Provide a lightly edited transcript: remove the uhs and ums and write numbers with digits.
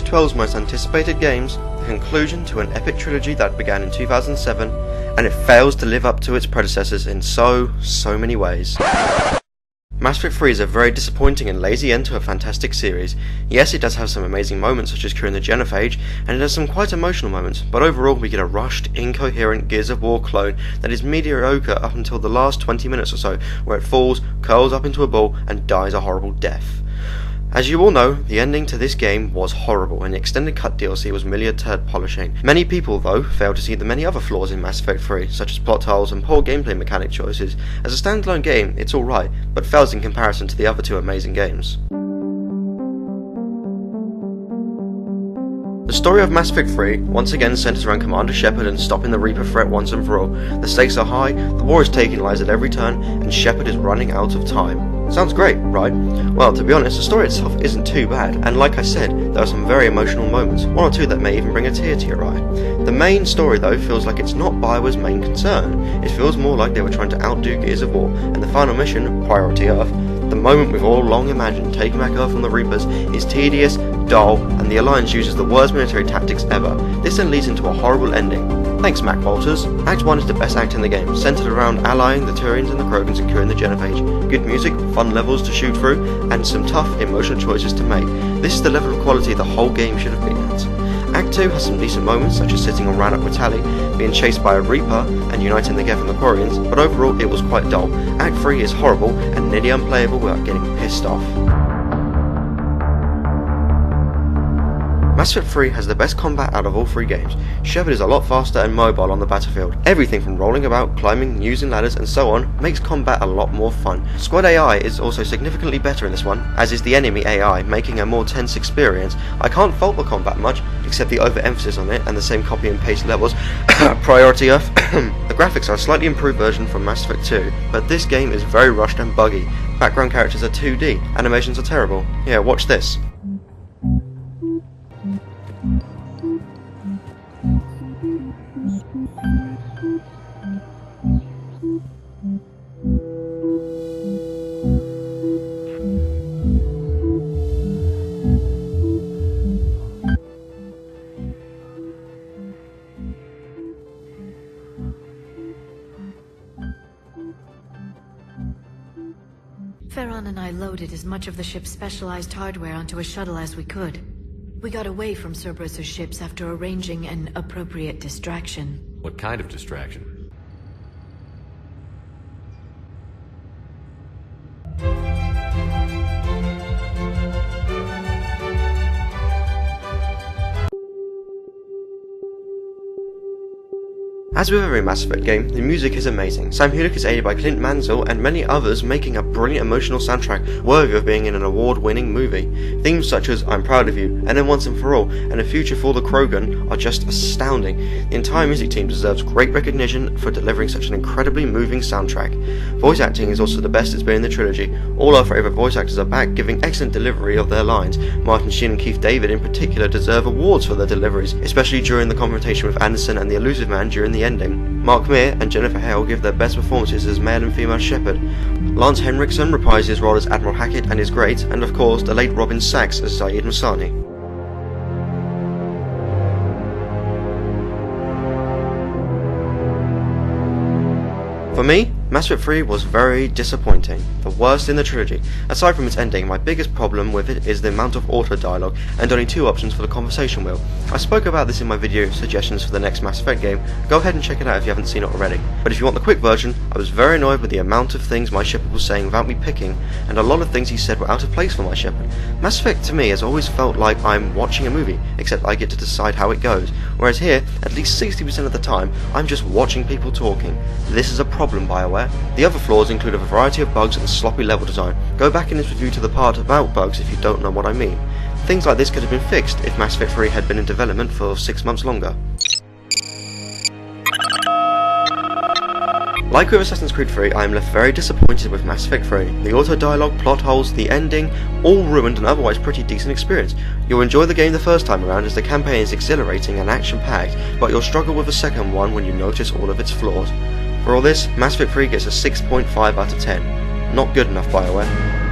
2012's most anticipated games, the conclusion to an epic trilogy that began in 2007, and it fails to live up to its predecessors in so many ways. Mass Effect 3 is a very disappointing and lazy end to a fantastic series. Yes, it does have some amazing moments such as curing the Genophage, and it has some quite emotional moments, but overall we get a rushed, incoherent Gears of War clone that is mediocre up until the last 20 minutes or so, where it falls, curls up into a ball, and dies a horrible death. As you all know, the ending to this game was horrible, and the extended cut DLC was merely a turd polishing. Many people, though, fail to see the many other flaws in Mass Effect 3, such as plot holes and poor gameplay mechanic choices. As a standalone game, it's alright, but fails in comparison to the other two amazing games. The story of Mass Effect 3 once again centers around Commander Shepard and stopping the Reaper threat once and for all. The stakes are high, the war is taking lives at every turn, and Shepard is running out of time. Sounds great, right? Well, to be honest, the story itself isn't too bad, and like I said, there are some very emotional moments, one or two that may even bring a tear to your eye. The main story, though, feels like it's not BioWare's main concern. It feels more like they were trying to outdo Gears of War, and the final mission, Priority Earth, the moment we've all long imagined, taking back Earth from the Reapers, is tedious, dull, and the Alliance uses the worst military tactics ever. This then leads into a horrible ending. Thanks, Mac Walters. Act 1 is the best act in the game, centered around allying the Turians and the Krogans and curing the Genophage. Good music, fun levels to shoot through, and some tough, emotional choices to make. This is the level of quality the whole game should have been at. Act 2 has some decent moments, such as sitting on Rannoch with Tali, being chased by a Reaper, and uniting the Geth and the Quarians, but overall it was quite dull. Act 3 is horrible, and nearly unplayable without getting pissed off. Mass Effect 3 has the best combat out of all three games. Shepard is a lot faster and mobile on the battlefield. Everything from rolling about, climbing, using ladders and so on makes combat a lot more fun. Squad AI is also significantly better in this one, as is the enemy AI, making a more tense experience. I can't fault the combat much, except the overemphasis on it and the same copy and paste levels. Priority Earth. The graphics are a slightly improved version from Mass Effect 2, but this game is very rushed and buggy. Background characters are 2D, animations are terrible. Yeah, watch this. Farron and I loaded as much of the ship's specialized hardware onto a shuttle as we could. We got away from Cerberus' ships after arranging an appropriate distraction. What kind of distraction? As with every Mass Effect game, the music is amazing. Sam Hulick is aided by Clint Mansell and many others, making a brilliant emotional soundtrack worthy of being in an award-winning movie. Themes such as I'm Proud of You, and then Once and For All, and A Future for the Krogan are just astounding. The entire music team deserves great recognition for delivering such an incredibly moving soundtrack. Voice acting is also the best it's been in the trilogy. All our favourite voice actors are back, giving excellent delivery of their lines. Martin Sheen and Keith David in particular deserve awards for their deliveries, especially during the confrontation with Anderson and the Elusive Man during the ending. Mark Meer and Jennifer Hale give their best performances as male and female Shepard. Lance Henriksen reprises his role as Admiral Hackett and is great, and of course the late Robin Sachs as Zaid Masani. For me, Mass Effect 3 was very disappointing, the worst in the trilogy. Aside from its ending, my biggest problem with it is the amount of auto-dialogue, and only two options for the conversation wheel. I spoke about this in my video suggestions for the next Mass Effect game. Go ahead and check it out if you haven't seen it already. But if you want the quick version, I was very annoyed with the amount of things my Shepard was saying without me picking, and a lot of things he said were out of place for my Shepard. Mass Effect to me has always felt like I'm watching a movie, except I get to decide how it goes, whereas here, at least 60% of the time, I'm just watching people talking. This is a problem, BioWare. The other flaws include a variety of bugs and sloppy level design. Go back in this review to the part about bugs if you don't know what I mean. Things like this could have been fixed if Mass Effect 3 had been in development for 6 months longer. Like with Assassin's Creed 3, I am left very disappointed with Mass Effect 3. The auto-dialogue, plot holes, the ending, all ruined an otherwise pretty decent experience. You'll enjoy the game the first time around as the campaign is exhilarating and action-packed, but you'll struggle with the second one when you notice all of its flaws. For all this, Mass Effect 3 gets a 6.5 out of 10. Not good enough, BioWare.